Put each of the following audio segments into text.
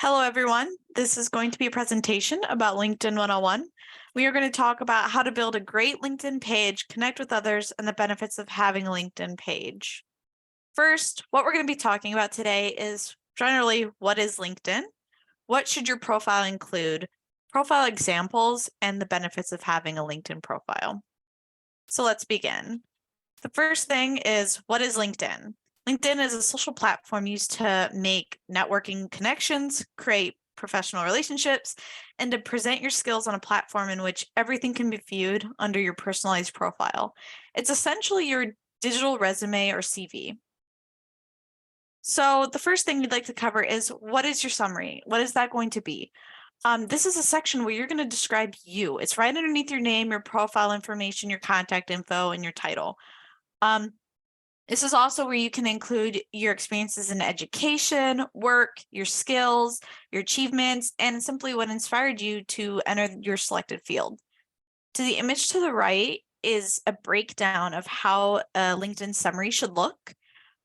Hello, everyone. This is going to be a presentation about LinkedIn 101. We are going to talk about how to build a great LinkedIn page, connect with others, and the benefits of having a LinkedIn page. First, what we're going to be talking about today is generally what is LinkedIn, what should your profile include, profile examples, and the benefits of having a LinkedIn profile. So let's begin. The first thing is, what is LinkedIn? LinkedIn is a social platform used to make networking connections, create professional relationships, and to present your skills on a platform in which everything can be viewed under your personalized profile. It's essentially your digital resume or CV. So the first thing you'd like to cover is, what is your summary? What is that going to be? This is a section where you're going to describe you. It's right underneath your name, your profile information, your contact info, and your title. This is also where you can include your experiences in education, work, your skills, your achievements, and simply what inspired you to enter your selected field. To the image to the right is a breakdown of how a LinkedIn summary should look.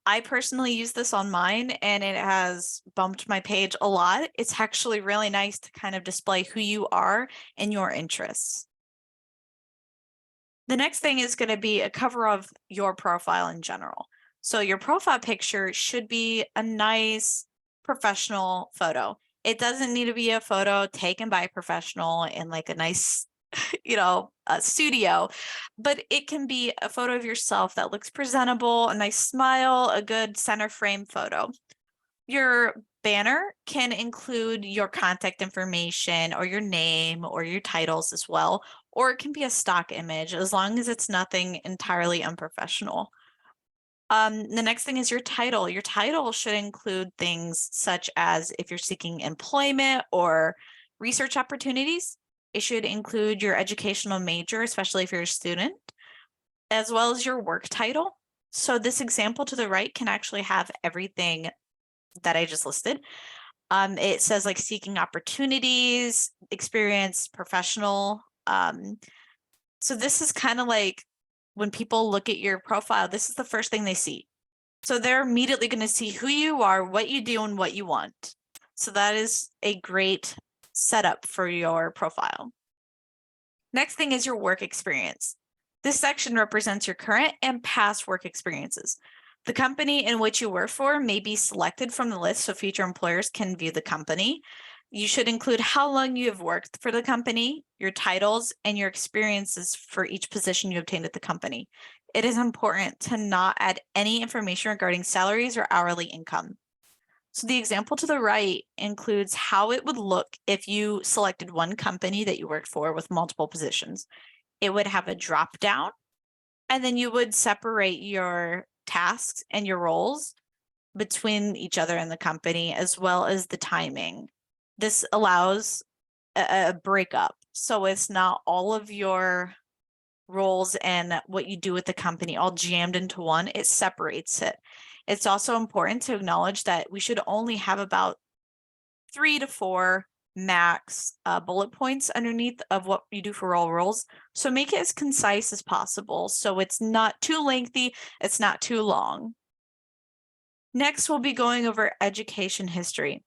I personally use this on mine and it has bumped my page a lot. It's actually really nice to kind of display who you are and your interests. The next thing is going to be a cover of your profile in general. So your profile picture should be a nice professional photo. It doesn't need to be a photo taken by a professional in like a nice, a studio, but it can be a photo of yourself that looks presentable, a nice smile, a good center frame photo. Your banner can include your contact information or your name or your titles as well, or it can be a stock image as long as it's nothing entirely unprofessional. The next thing is your title. Your title should include things such as if you're seeking employment or research opportunities. It should include your educational major, especially if you're a student, as well as your work title. So this example to the right can actually have everything that I just listed. It says like seeking opportunities, experience, professional. So this is kind of like when people look at your profile, this is the first thing they see. So they're immediately going to see who you are, what you do, and what you want. So that is a great setup for your profile. Next thing is your work experience. This section represents your current and past work experiences. The company in which you work for may be selected from the list so future employers can view the company. You should include how long you have worked for the company, your titles, and your experiences for each position you obtained at the company. It is important to not add any information regarding salaries or hourly income. So the example to the right includes how it would look if you selected one company that you worked for with multiple positions. It would have a drop down, and then you would separate your tasks and your roles between each other in the company, as well as the timing. This allows a breakup. So it's not all of your roles and what you do with the company all jammed into one. It separates it. It's also important to acknowledge that we should only have about 3 to 4 max bullet points underneath of what you do for all roles. So make it as concise as possible. So it's not too lengthy, it's not too long. Next, we'll be going over education history.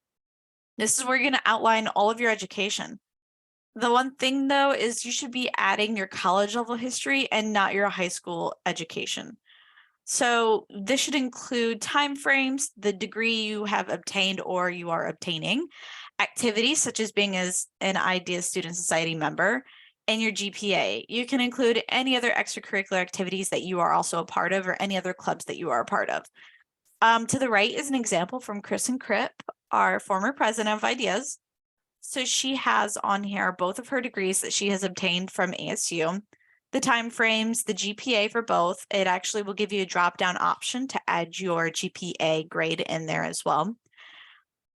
This is where you're going to outline all of your education. The one thing though is you should be adding your college level history and not your high school education. So this should include timeframes, the degree you have obtained or you are obtaining, activities such as being as an IDEA Student Society member, and your GPA. You can include any other extracurricular activities that you are also a part of or any other clubs that you are a part of. To the right is an example from Kristen Kripp, our former president of IDEAS. So she has on here both of her degrees that she has obtained from ASU, the time frames, the GPA for both. It actually will give you a drop-down option to add your GPA grade in there as well.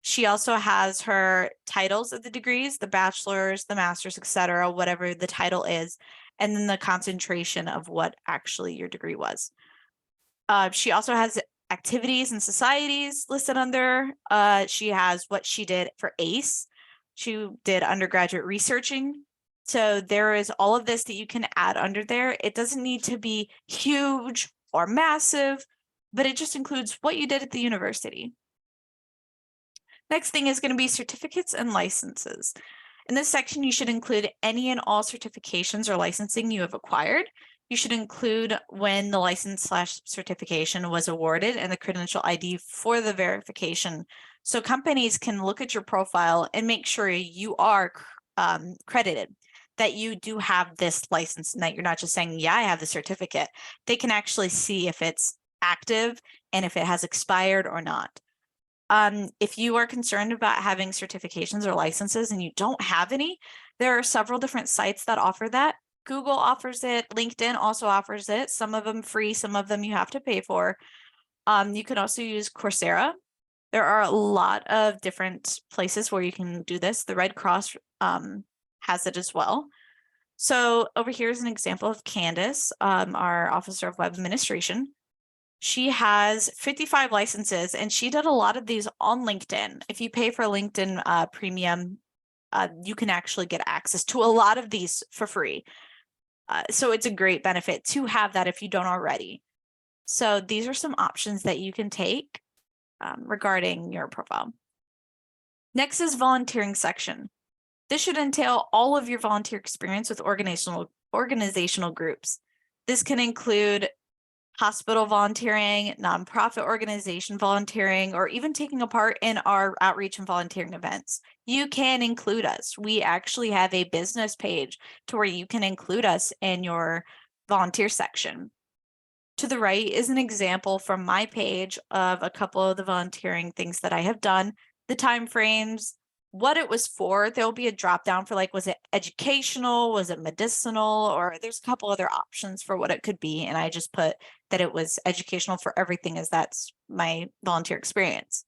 She also has her titles of the degrees, the bachelor's, the master's, etc., whatever the title is, and then the concentration of what actually your degree was. She also has activities and societies listed under. She has what she did for ACE. She did undergraduate researching. So there is all of this that you can add under there. It doesn't need to be huge or massive, but it just includes what you did at the university. Next thing is going to be certificates and licenses. In this section, you should include any and all certifications or licensing you have acquired. You should include when the license/certification was awarded and the credential ID for the verification. So companies can look at your profile and make sure you are credited, that you do have this license and that you're not just saying, yeah, I have the certificate. They can actually see if it's active and if it has expired or not. If you are concerned about having certifications or licenses and you don't have any, there are several different sites that offer that. Google offers it, LinkedIn also offers it, some of them free, some of them you have to pay for. You can also use Coursera. There are a lot of different places where you can do this. The Red Cross has it as well. So over here is an example of Candace, our Officer of Web Administration. She has 55 licenses and she did a lot of these on LinkedIn. If you pay for LinkedIn Premium, you can actually get access to a lot of these for free. So it's a great benefit to have that if you don't already. So these are some options that you can take regarding your profile. Next is volunteering section. This should entail all of your volunteer experience with organizational groups. This can include hospital volunteering, nonprofit organization volunteering, or even taking a part in our outreach and volunteering events. You can include us. We actually have a business page to where you can include us in your volunteer section. To the right is an example from my page of a couple of the volunteering things that I have done, the time frames, what it was for. There'll be a drop down for like, was it educational? Was it medicinal? Or there's a couple other options for what it could be. And I just put that it was educational for everything, as that's my volunteer experience.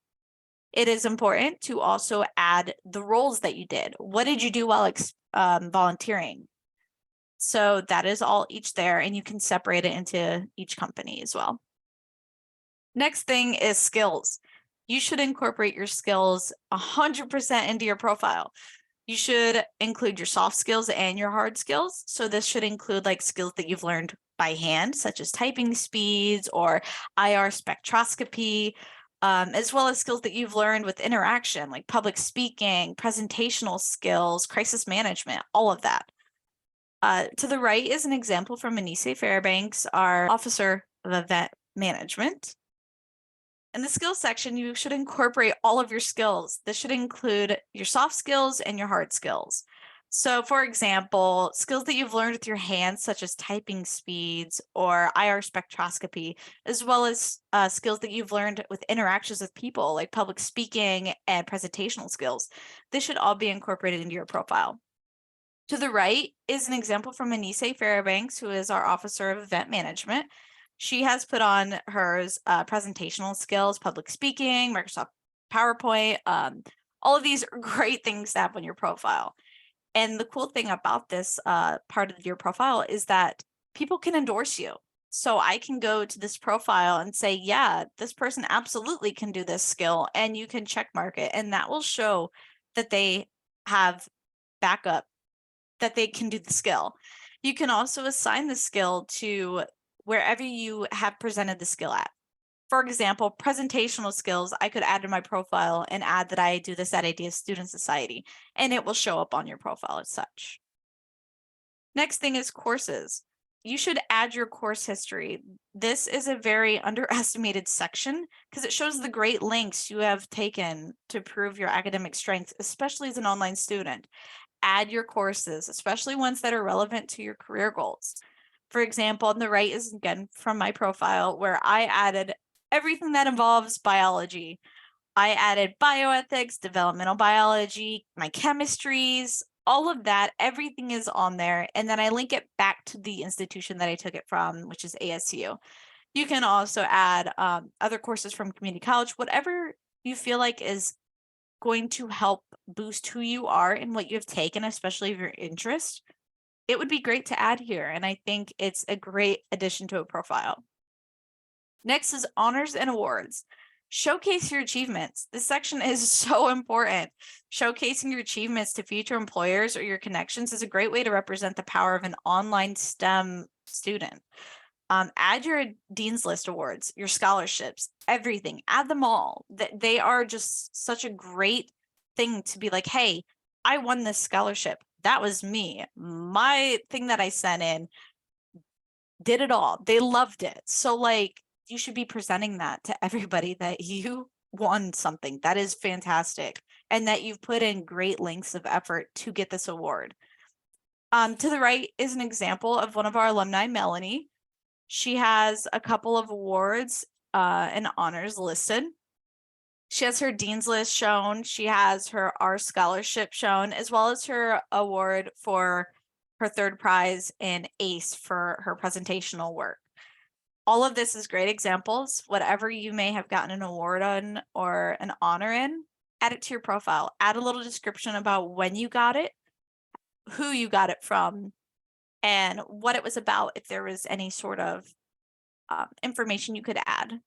It is important to also add the roles that you did. What did you do while volunteering? So that is all each there, and you can separate it into each company as well. Next thing is skills. You should incorporate your skills 100% into your profile. You should include your soft skills and your hard skills. So this should include like skills that you've learned by hand, such as typing speeds or IR spectroscopy, as well as skills that you've learned with interaction, like public speaking, presentational skills, crisis management, all of that. To the right is an example from Anise Fairbanks, our Officer of Event Management. In the skills section, you should incorporate all of your skills. This should include your soft skills and your hard skills. So for example, skills that you've learned with your hands, such as typing speeds or IR spectroscopy, as well as skills that you've learned with interactions with people, like public speaking and presentational skills. This should all be incorporated into your profile. To the right is an example from Anise Fairbanks, who is our Officer of Event Management. She has put on hers presentational skills, public speaking, Microsoft PowerPoint. All of these are great things to have on your profile. And the cool thing about this part of your profile is that people can endorse you. So I can go to this profile and say, yeah, this person absolutely can do this skill, and you can check mark it. And that will show that they have backup, that they can do the skill. You can also assign the skill to wherever you have presented the skill at. For example, presentational skills, I could add to my profile and add that I do this at Ideas Student Society, and it will show up on your profile as such. Next thing is courses. You should add your course history. This is a very underestimated section because it shows the great lengths you have taken to prove your academic strengths, especially as an online student. Add your courses, especially ones that are relevant to your career goals. For example, on the right is again from my profile where I added everything that involves biology. I added bioethics, developmental biology, my chemistries, all of that, everything is on there. And then I link it back to the institution that I took it from, which is ASU. You can also add other courses from community college, whatever you feel like is going to help boost who you are and what you have taken, especially if your interest. It would be great to add here, and I think it's a great addition to a profile. Next is honors and awards. Showcase your achievements. This section is so important. Showcasing your achievements to future employers or your connections is a great way to represent the power of an online STEM student. Add your Dean's List awards, your scholarships, everything, add them all. They are just such a great thing to be like, hey, I won this scholarship. That was me. My thing that I sent in did it all. They loved it. So like, you should be presenting that to everybody that you won something. That is fantastic. And that you've put in great lengths of effort to get this award. To the right is an example of one of our alumni, Melanie. She has a couple of awards and honors listed. She has her Dean's List shown. She has her R scholarship shown, as well as her award for her third prize in ACE for her presentational work. All of this is great examples. Whatever you may have gotten an award on or an honor in, add it to your profile. Add a little description about when you got it, who you got it from, and what it was about, if there was any sort of information you could add.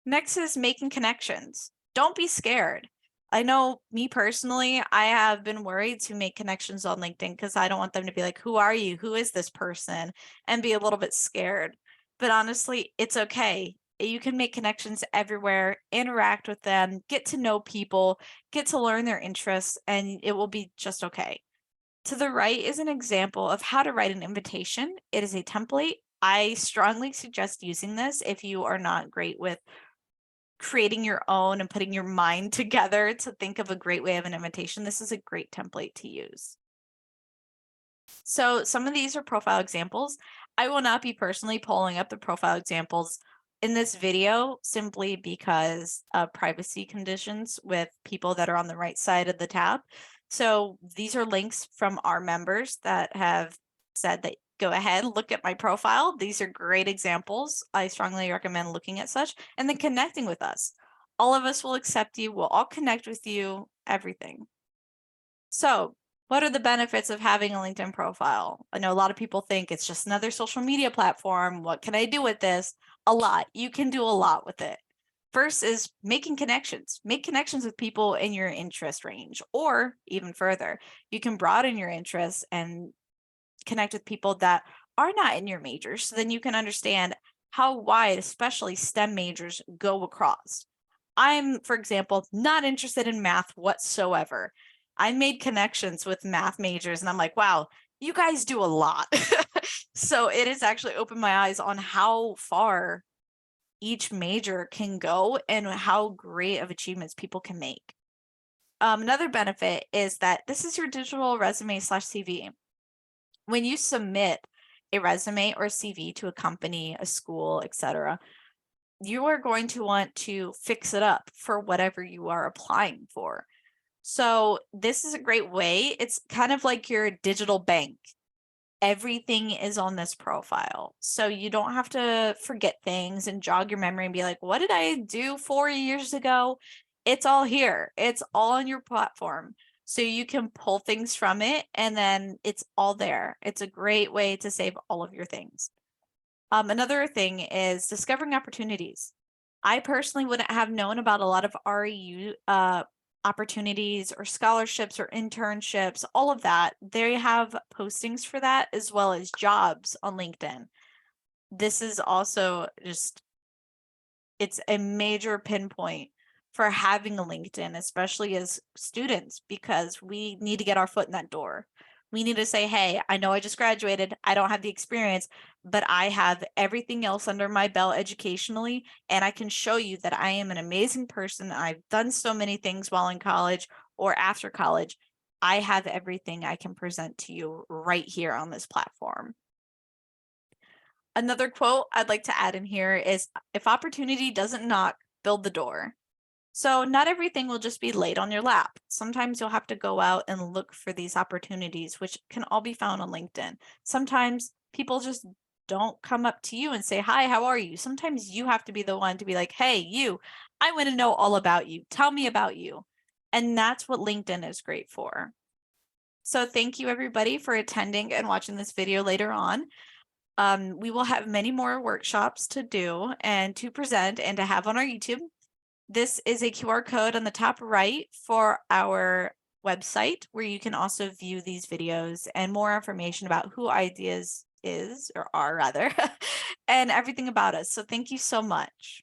Next is making connections. Don't be scared. I know me personally, I have been worried to make connections on LinkedIn because I don't want them to be like, who are you? Who is this person? And be a little bit scared. But honestly, it's okay. You can make connections everywhere, interact with them, get to know people, get to learn their interests, and it will be just okay. To the right is an example of how to write an invitation. It is a template. I strongly suggest using this if you are not great with creating your own and putting your mind together to think of a great way of an invitation. This is a great template to use. So some of these are profile examples. I will not be personally pulling up the profile examples in this video simply because of privacy conditions with people that are on the right side of the tab. So these are links from our members that have said that go ahead, look at my profile. These are great examples. I strongly recommend looking at such and then connecting with us. All of us will accept you. We'll all connect with you, everything. So what are the benefits of having a LinkedIn profile? I know a lot of people think it's just another social media platform. What can I do with this? A lot. You can do a lot with it. First is making connections. Make connections with people in your interest range, or even further, you can broaden your interests and connect with people that are not in your majors. So then you can understand how wide, especially STEM majors, go across. I'm, for example, not interested in math whatsoever. I made connections with math majors and I'm like, wow, you guys do a lot. So it has actually opened my eyes on how far each major can go and how great of achievements people can make. Another benefit is that this is your digital resume / CV. When you submit a resume or CV to a company, a school, etc., you are going to want to fix it up for whatever you are applying for. So this is a great way. It's kind of like your digital bank. Everything is on this profile. So you don't have to forget things and jog your memory and be like, what did I do 4 years ago? It's all here. It's all on your platform. So you can pull things from it and then it's all there. It's a great way to save all of your things. Another thing is discovering opportunities. I personally wouldn't have known about a lot of REU opportunities or scholarships or internships, all of that. They have postings for that as well as jobs on LinkedIn. This is also just, it's a major pinpoint for having a LinkedIn, especially as students, because we need to get our foot in that door. We need to say, hey, I know I just graduated. I don't have the experience, but I have everything else under my belt educationally. And I can show you that I am an amazing person. I've done so many things while in college or after college. I have everything I can present to you right here on this platform. Another quote I'd like to add in here is, if opportunity doesn't knock, build the door. So not everything will just be laid on your lap. Sometimes you'll have to go out and look for these opportunities, which can all be found on LinkedIn. Sometimes people just don't come up to you and say, hi, how are you? Sometimes you have to be the one to be like, hey, you, I want to know all about you. Tell me about you. And that's what LinkedIn is great for. So thank you everybody for attending and watching this video later on. We will have many more workshops to do and to present and to have on our YouTube. This is a QR code on the top right for our website, where you can also view these videos and more information about who Ideas is, or are rather, and everything about us. So thank you so much.